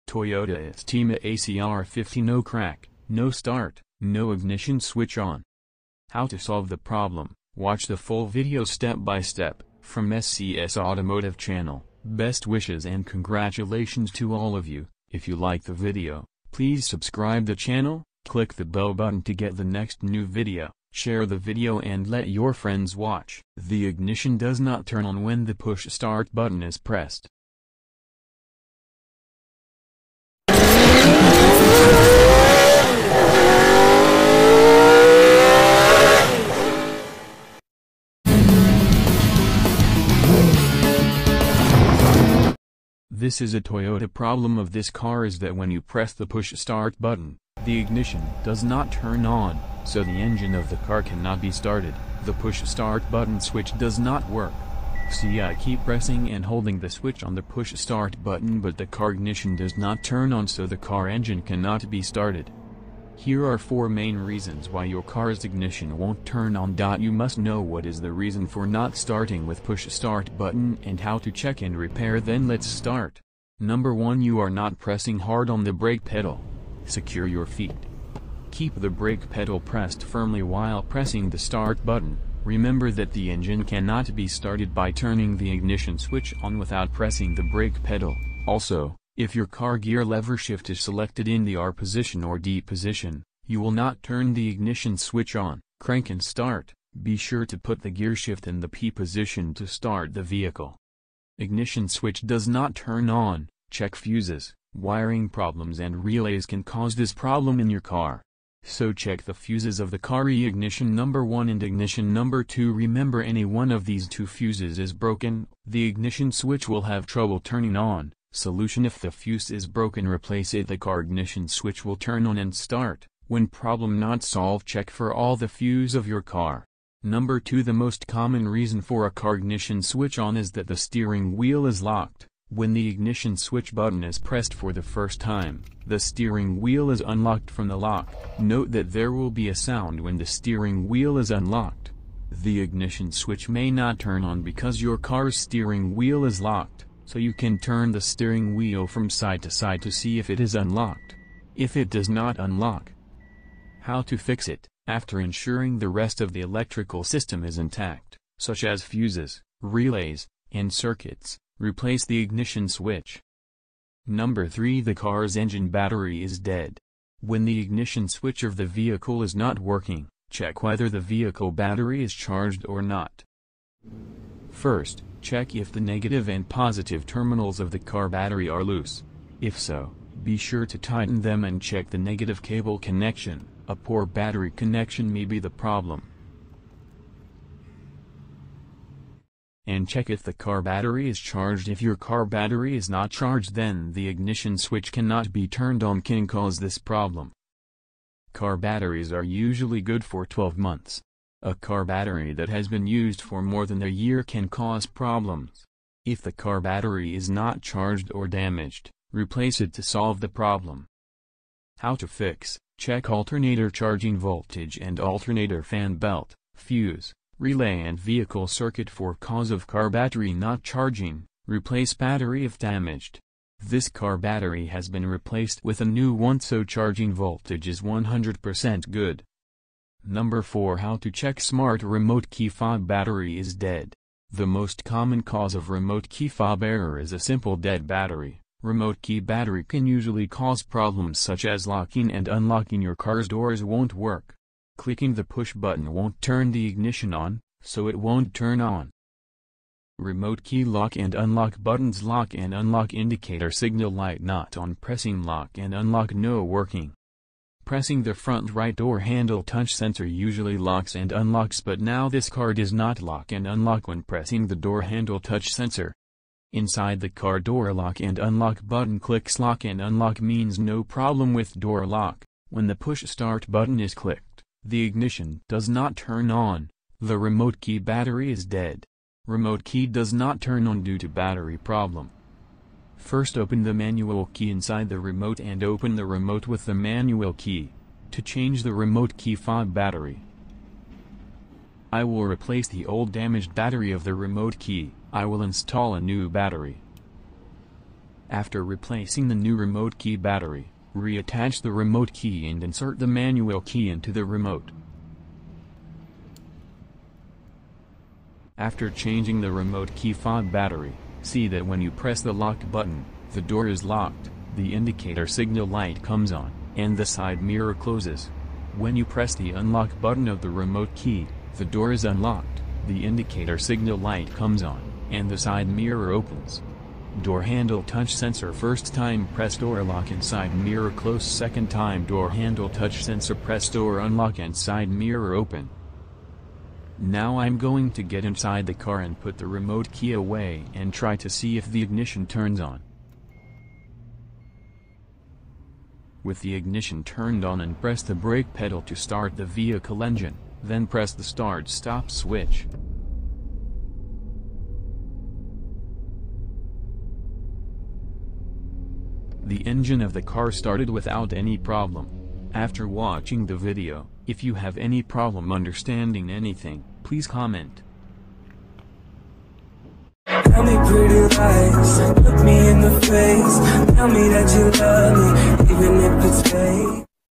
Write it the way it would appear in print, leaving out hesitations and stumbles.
Toyota Estima ACR50 no crack, no start, no ignition switch on. How to solve the problem? Watch the full video step by step, from SCS Automotive channel. Best wishes and congratulations to all of you. If you like the video, please subscribe the channel, click the bell button to get the next new video, share the video and let your friends watch. The ignition does not turn on when the push start button is pressed. This is a Toyota problem of this car is that when you press the push start button, the ignition does not turn on, so the engine of the car cannot be started. The push start button switch does not work. See, I keep pressing and holding the switch on the push start button but the car ignition does not turn on, so the car engine cannot be started. Here are 4 main reasons why your car's ignition won't turn on. You must know what is the reason for not starting with push start button and how to check and repair. Then let's start. Number 1, you are not pressing hard on the brake pedal. Secure your feet. Keep the brake pedal pressed firmly while pressing the start button. Remember that the engine cannot be started by turning the ignition switch on without pressing the brake pedal. Also, if your car gear lever shift is selected in the R position or D position, you will not turn the ignition switch on. Crank and start. Be sure to put the gear shift in the P position to start the vehicle. Ignition switch does not turn on. Check fuses. Wiring problems and relays can cause this problem in your car. So check the fuses of the car, ignition number 1 and ignition number 2. Remember, any one of these 2 fuses is broken, the ignition switch will have trouble turning on. Solution: if the fuse is broken, replace it. The car ignition switch will turn on and start. When problem not solved, check for all the fuse of your car. Number 2, the most common reason for a car ignition switch on is that the steering wheel is locked. When the ignition switch button is pressed for the first time, the steering wheel is unlocked from the lock. Note that there will be a sound when the steering wheel is unlocked. The ignition switch may not turn on because your car's steering wheel is locked, so you can turn the steering wheel from side to side to see if it is unlocked. If it does not unlock, how to fix it? After ensuring the rest of the electrical system is intact, such as fuses, relays, and circuits, replace the ignition switch. Number 3, the car's engine battery is dead. When the ignition switch of the vehicle is not working, check whether the vehicle battery is charged or not. First, check if the negative and positive terminals of the car battery are loose. If so, be sure to tighten them and check the negative cable connection. A poor battery connection may be the problem. And check if the car battery is charged. If your car battery is not charged, then the ignition switch cannot be turned on, can cause this problem. Car batteries are usually good for 12 months. A car battery that has been used for more than a year can cause problems. If the car battery is not charged or damaged, replace it to solve the problem. How to fix? Check alternator charging voltage and alternator fan belt, fuse, relay and vehicle circuit for cause of car battery not charging. Replace battery if damaged. This car battery has been replaced with a new one, so charging voltage is 100% good. Number 4, how to check smart remote key fob battery is dead. The most common cause of remote key fob error is a simple dead battery. Remote key battery can usually cause problems such as locking and unlocking your car's doors won't work. Clicking the push button won't turn the ignition on, so it won't turn on. Remote key lock and unlock buttons. Lock and unlock indicator signal light not on. Pressing lock and unlock no working. Pressing the front right door handle touch sensor usually locks and unlocks, but now this car does not lock and unlock when pressing the door handle touch sensor. Inside the car door lock and unlock button clicks lock and unlock means no problem with door lock. When the push start button is clicked, the ignition does not turn on. The remote key battery is dead. Remote key does not turn on due to battery problem. First, open the manual key inside the remote and open the remote with the manual key. To change the remote key fob battery, I will replace the old damaged battery of the remote key. I will install a new battery. After replacing the new remote key battery, reattach the remote key and insert the manual key into the remote. After changing the remote key fob battery, see that when you press the lock button, the door is locked, the indicator signal light comes on, and the side mirror closes. When you press the unlock button of the remote key, the door is unlocked, the indicator signal light comes on, and the side mirror opens. Door handle touch sensor first time press door lock and side mirror close, second time door handle touch sensor press door unlock and side mirror open. Now I'm going to get inside the car and put the remote key away and try to see if the ignition turns on. With the ignition turned on, and press the brake pedal to start the vehicle engine, then press the start-stop switch. The engine of the car started without any problem. After watching the video, if you have any problem understanding anything, please comment. Tell me pretty lies, look me in the face, tell me that you love me.